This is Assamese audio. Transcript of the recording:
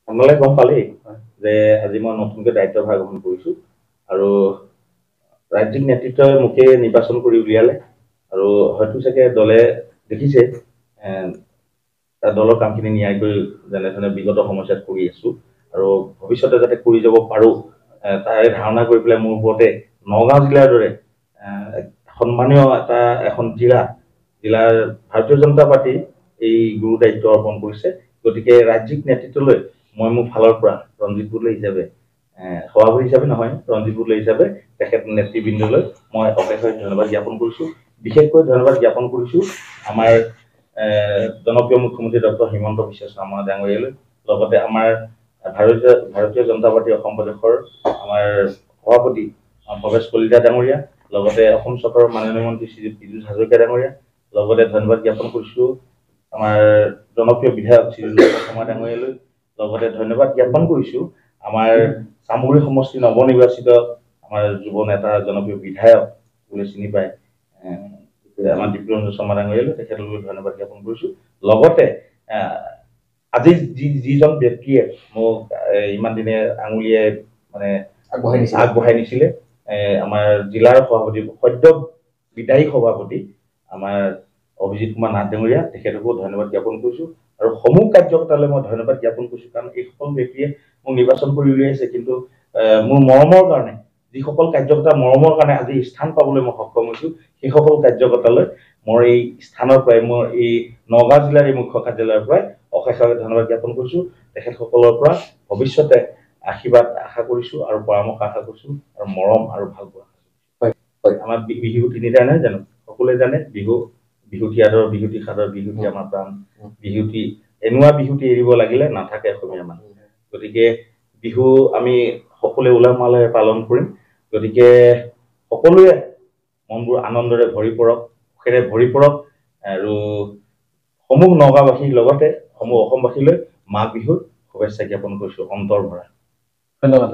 আপোনালোকে গম পালেই যে আজি মই নতুনকৈ দায়িত্বভাৰ গ্ৰহণ কৰিছোঁ আৰু ৰাজ্যিক নেতৃত্বই মোকে নিৰ্বাচন কৰি উলিয়ালে আৰু হয়তো চাগে দলে দেখিছে দলৰ কামখিনি ন্যায়কৈ যেনেধৰণে বিগত সমস্যাত কৰি আছোঁ আৰু ভৱিষ্যতে যাতে কৰি যাব পাৰোঁ তাৰে ধাৰণা কৰি পেলাই মোৰ ওপৰতে নগাঁও জিলাৰ দৰে সন্মানীয় এখন জিলাৰ ভাৰতীয় জনতা পাৰ্টি এই গুৰু দায়িত্ব অৰ্পণ কৰিছে। গতিকে ৰাজ্যিক নেতৃত্বলৈ মই মোৰ ফালৰ পৰা ৰঞ্জিত বুদলৈ হিচাপে সভাপতি হিচাপে নহয় ৰঞ্জিত বুদলৈ হিচাপে তেখেত নেতৃবৃন্দলৈ মই অশেষ ধন্যবাদ জ্ঞাপন কৰিছোঁ। বিশেষকৈ ধন্যবাদ জ্ঞাপন কৰিছোঁ আমাৰ জনপ্ৰিয় মুখ্যমন্ত্ৰী ডক্টৰ হিমন্ত বিশ্ব শৰ্মা ডাঙৰীয়ালৈ, লগতে আমাৰ ভাৰতীয় জনতা পাৰ্টি অসম প্ৰদেশৰ আমাৰ সভাপতি ভৱেশ কলিতা ডাঙৰীয়া, লগতে অসম চৰকাৰৰ মাননীয় মন্ত্ৰী শ্ৰী পীযুষ হাজৰিকা ডাঙৰীয়া, লগতে ধন্যবাদ জ্ঞাপন কৰিছোঁ আমাৰ জনপ্ৰিয় বিধায়ক শ্ৰী শৰ্মা ডাঙৰীয়ালৈ, লগতে ধন্যবাদ জ্ঞাপন কৰিছোঁ আমাৰ চামগুৰি সমষ্টি নৱনিৰ্বাচিত আমাৰ যুৱ নেতা জনপ্ৰিয় বিধায়ক বুলি চিনি পায় আমাৰ ডিপ্ল'ৰঞ্জন শৰ্মা ডাঙৰীয়ালৈ, তেখেতলৈ ধন্যবাদ জ্ঞাপন কৰিছোঁ। লগতে আজি যিজন ব্যক্তিয়ে মোক ইমান দিনে আঙুলিয়াই মানে আগবঢ়াই নিছিলে আমাৰ জিলাৰ সভাপতি সদ্য বিদায়ী সভাপতি আমাৰ অভিজিত কুমাৰ নাথ ডাঙৰীয়া, তেখেতকো ধন্যবাদ জ্ঞাপন কৰিছোঁ আৰু সমূহ কাৰ্যকৰ্তালৈ মই ধন্যবাদ জ্ঞাপন কৰিছোঁ। কাৰণ এইসকল ব্যক্তিয়ে মোক নিৰ্বাচন কৰি উলিয়াইছে, কিন্তু মোৰ মৰমৰ কাৰণে যিসকল কাৰ্যকৰ্তা মৰমৰ কাৰণে আজি স্থান পাবলৈ মই সক্ষম হৈছোঁ, সেইসকল কাৰ্যকৰ্তালৈ মোৰ এই স্থানৰ পৰাই মোৰ এই নগাঁও জিলাৰ এই মুখ্য কাৰ্যালয়ৰ পৰাই অশেষ ধন্যবাদ জ্ঞাপন কৰিছোঁ। তেখেতসকলৰ পৰা ভৱিষ্যতে আশীৰ্বাদ আশা কৰিছোঁ আৰু পৰামৰ্শ আশা কৰিছোঁ আৰু মৰম আৰু ভাল পোৱা। আমাৰ বিহু তিনিটা নহয় জানো, সকলোৱে জানে বিহুতি আদৰ বিহুতি সাদৰ বিহুতি আমাৰ প্ৰাণ, বিহুতি এনেকুৱা বিহুতি এৰিব লাগিলে নাথাকে অসমীয়া মানুহ। গতিকে বিহু আমি সকলোৱে উলহ মালহেৰে পালন কৰিম। গতিকে সকলোৱে মনবোৰ আনন্দৰে ভৰি পৰক, সুখেৰে ভৰি পৰক আৰু সমূহ নগাঁওবাসীৰ লগতে সমূহ অসমবাসীলৈ মাঘ বিহুৰ শুভেচ্ছা জ্ঞাপন কৰিছোঁ অন্তৰ ভৰা। ধন্যবাদ।